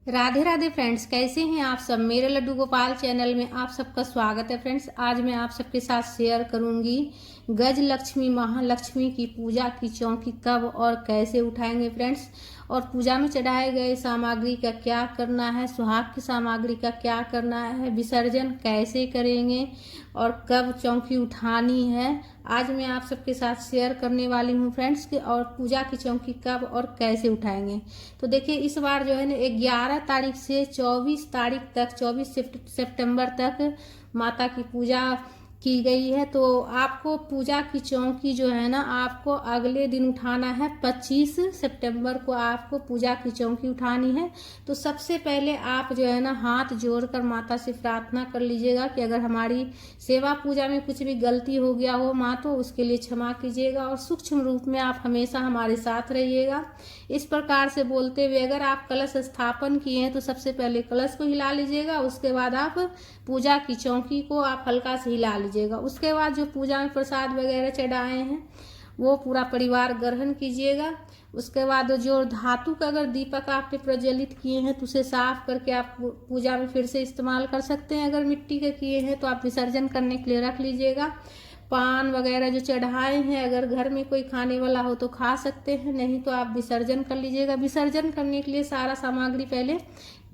Radhe Radhe friends, कैसे हैं आप सब। मेरे लड्डू गोपाल चैनल में आप सबका स्वागत है। फ्रेंड्स, आज मैं आप सबके साथ शेयर करूंगी गज लक्ष्मी महालक्ष्मी की पूजा की चौकी कब और कैसे उठाएंगे फ्रेंड्स, और पूजा में चढ़ाए गए सामग्री का क्या करना है, सुहाग की सामग्री का क्या करना है, विसर्जन कैसे करेंगे और कब चौकी उठानी है। आज मैं आप सबके साथ शेयर करने वाली हूँ फ्रेंड्स कि और पूजा की चौकी कब और कैसे उठाएंगे। तो देखिए, इस बार जो है ना 11 तारीख से 24 तारीख तक, 24 सितंबर तक माता की पूजा की गई है। तो आपको पूजा की चौकी जो है ना आपको अगले दिन उठाना है। 25 सितंबर को आपको पूजा की चौकी उठानी है। तो सबसे पहले आप जो है ना हाथ जोड़कर माता से प्रार्थना कर लीजिएगा कि अगर हमारी सेवा पूजा में कुछ भी गलती हो गया हो माँ, तो उसके लिए क्षमा कीजिएगा और सूक्ष्म रूप में आप हमेशा हमारे साथ रहिएगा। इस प्रकार से बोलते हुए अगर आप कलश स्थापन किए हैं तो सबसे पहले कलश को हिला लीजिएगा, उसके बाद आप पूजा की चौकी को आप हल्का से हिला लीजिएगा। उसके बाद जो पूजा में प्रसाद वगैरह चढ़ाए हैं वो पूरा परिवार ग्रहण कीजिएगा। उसके बाद जो धातु का अगर दीपक आपने प्रज्वलित किए हैं तो उसे साफ करके आप पूजा में फिर से इस्तेमाल कर सकते हैं। अगर मिट्टी के किए हैं तो आप विसर्जन करने के लिए रख लीजिएगा। पान वगैरह जो चढ़ाए हैं अगर घर में कोई खाने वाला हो तो खा सकते हैं, नहीं तो आप विसर्जन कर लीजिएगा। विसर्जन करने के लिए सारा सामग्री पहले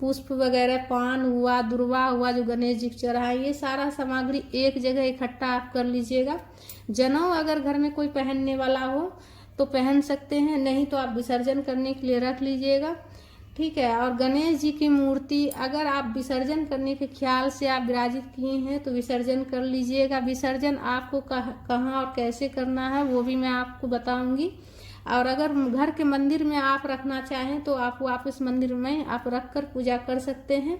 पुष्प वगैरह, पान हुआ, दुर्वा हुआ जो गणेश जी को चढ़ाए, ये सारा सामग्री एक जगह इकट्ठा आप कर लीजिएगा। जनेऊ अगर घर में कोई पहनने वाला हो तो पहन सकते हैं, नहीं तो आप विसर्जन करने के लिए रख लीजिएगा। ठीक है। और गणेश जी की मूर्ति अगर आप विसर्जन करने के ख्याल से आप विराजित किए हैं तो विसर्जन कर लीजिएगा। विसर्जन आपको कहाँ और कैसे करना है वो भी मैं आपको बताऊंगी। और अगर घर के मंदिर में आप रखना चाहें तो आप वापस मंदिर में आप रख कर पूजा कर सकते हैं।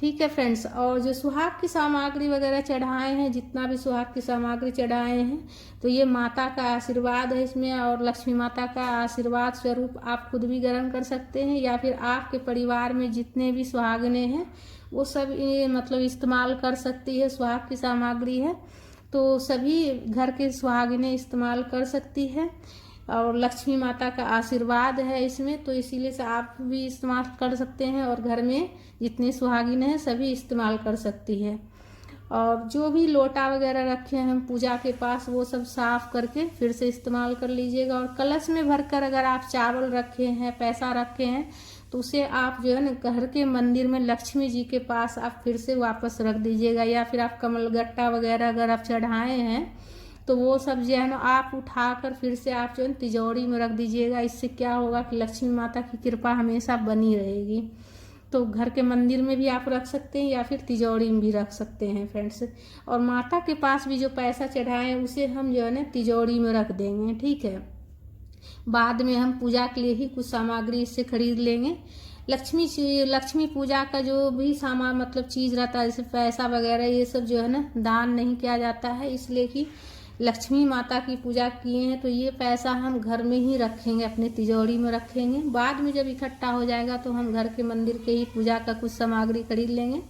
ठीक है फ्रेंड्स। और जो सुहाग की सामग्री वगैरह चढ़ाए हैं, जितना भी सुहाग की सामग्री चढ़ाए हैं, तो ये माता का आशीर्वाद है इसमें, और लक्ष्मी माता का आशीर्वाद स्वरूप आप खुद भी ग्रहण कर सकते हैं या फिर आपके परिवार में जितने भी सुहागने हैं वो सब मतलब इस्तेमाल कर सकती है। सुहाग की सामग्री है तो सभी घर के सुहागने इस्तेमाल कर सकती है, और लक्ष्मी माता का आशीर्वाद है इसमें, तो इसीलिए से आप भी इस्तेमाल कर सकते हैं और घर में जितनी सुहागिन है सभी इस्तेमाल कर सकती है। और जो भी लोटा वगैरह रखे हैं हम पूजा के पास वो सब साफ करके फिर से इस्तेमाल कर लीजिएगा। और कलश में भरकर अगर आप चावल रखे हैं, पैसा रखे हैं, तो उसे आप जो है ना घर के मंदिर में लक्ष्मी जी के पास आप फिर से वापस रख दीजिएगा। या फिर आप कमलगट्टा वगैरह अगर आप चढ़ाए हैं तो वो सब जो है ना आप उठाकर फिर से आप जो है तिजोरी में रख दीजिएगा। इससे क्या होगा कि लक्ष्मी माता की कृपा हमेशा बनी रहेगी। तो घर के मंदिर में भी आप रख सकते हैं या फिर तिजोरी में भी रख सकते हैं फ्रेंड्स। और माता के पास भी जो पैसा चढ़ाएं उसे हम जो है ना तिजोरी में रख देंगे। ठीक है। बाद में हम पूजा के लिए ही कुछ सामग्री इससे खरीद लेंगे। लक्ष्मी पूजा का जो भी सामान मतलब चीज़ रहता है जैसे पैसा वगैरह, ये सब जो है ना दान नहीं किया जाता है, इसलिए कि लक्ष्मी माता की पूजा किए हैं तो ये पैसा हम घर में ही रखेंगे, अपने तिजोरी में रखेंगे। बाद में जब इकट्ठा हो जाएगा तो हम घर के मंदिर के ही पूजा का कुछ सामग्री खरीद लेंगे।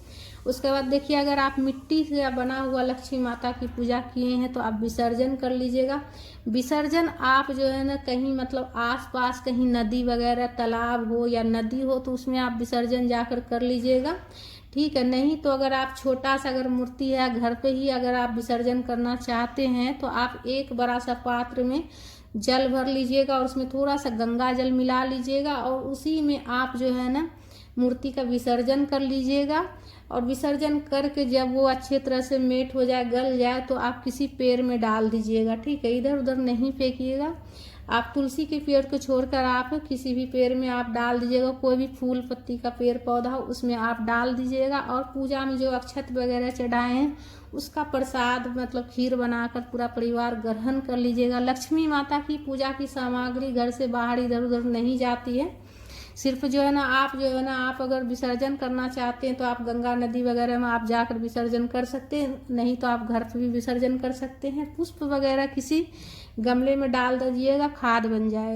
उसके बाद देखिए, अगर आप मिट्टी से बना हुआ लक्ष्मी माता की पूजा किए हैं तो आप विसर्जन कर लीजिएगा। विसर्जन आप जो है ना कहीं मतलब आसपास कहीं नदी वगैरह, तालाब हो या नदी हो तो उसमें आप विसर्जन जाकर कर लीजिएगा। ठीक है। नहीं तो अगर आप छोटा सा अगर मूर्ति है घर पे ही अगर आप विसर्जन करना चाहते हैं तो आप एक बड़ा सा पात्र में जल भर लीजिएगा और उसमें थोड़ा सा गंगा जल मिला लीजिएगा और उसी में आप जो है ना मूर्ति का विसर्जन कर लीजिएगा। और विसर्जन करके जब वो अच्छे तरह से मेट हो जाए, गल जाए, तो आप किसी पेड़ में डाल दीजिएगा। ठीक है। इधर उधर नहीं फेंकिएगा। आप तुलसी के पेड़ को छोड़कर आप किसी भी पेड़ में आप डाल दीजिएगा। कोई भी फूल पत्ती का पेड़ पौधा हो उसमें आप डाल दीजिएगा। और पूजा में जो अक्षत वगैरह चढ़ाए हैं उसका प्रसाद मतलब खीर बनाकर पूरा परिवार ग्रहण कर लीजिएगा। लक्ष्मी माता की पूजा की सामग्री घर से बाहर इधर उधर नहीं जाती है। सिर्फ जो है ना आप अगर विसर्जन करना चाहते हैं तो आप गंगा नदी वगैरह में आप जाकर विसर्जन कर सकते हैं, नहीं तो आप घर पर भी विसर्जन कर सकते हैं। पुष्प वगैरह किसी गमले में डाल दीजिएगा, खाद बन जाएगा।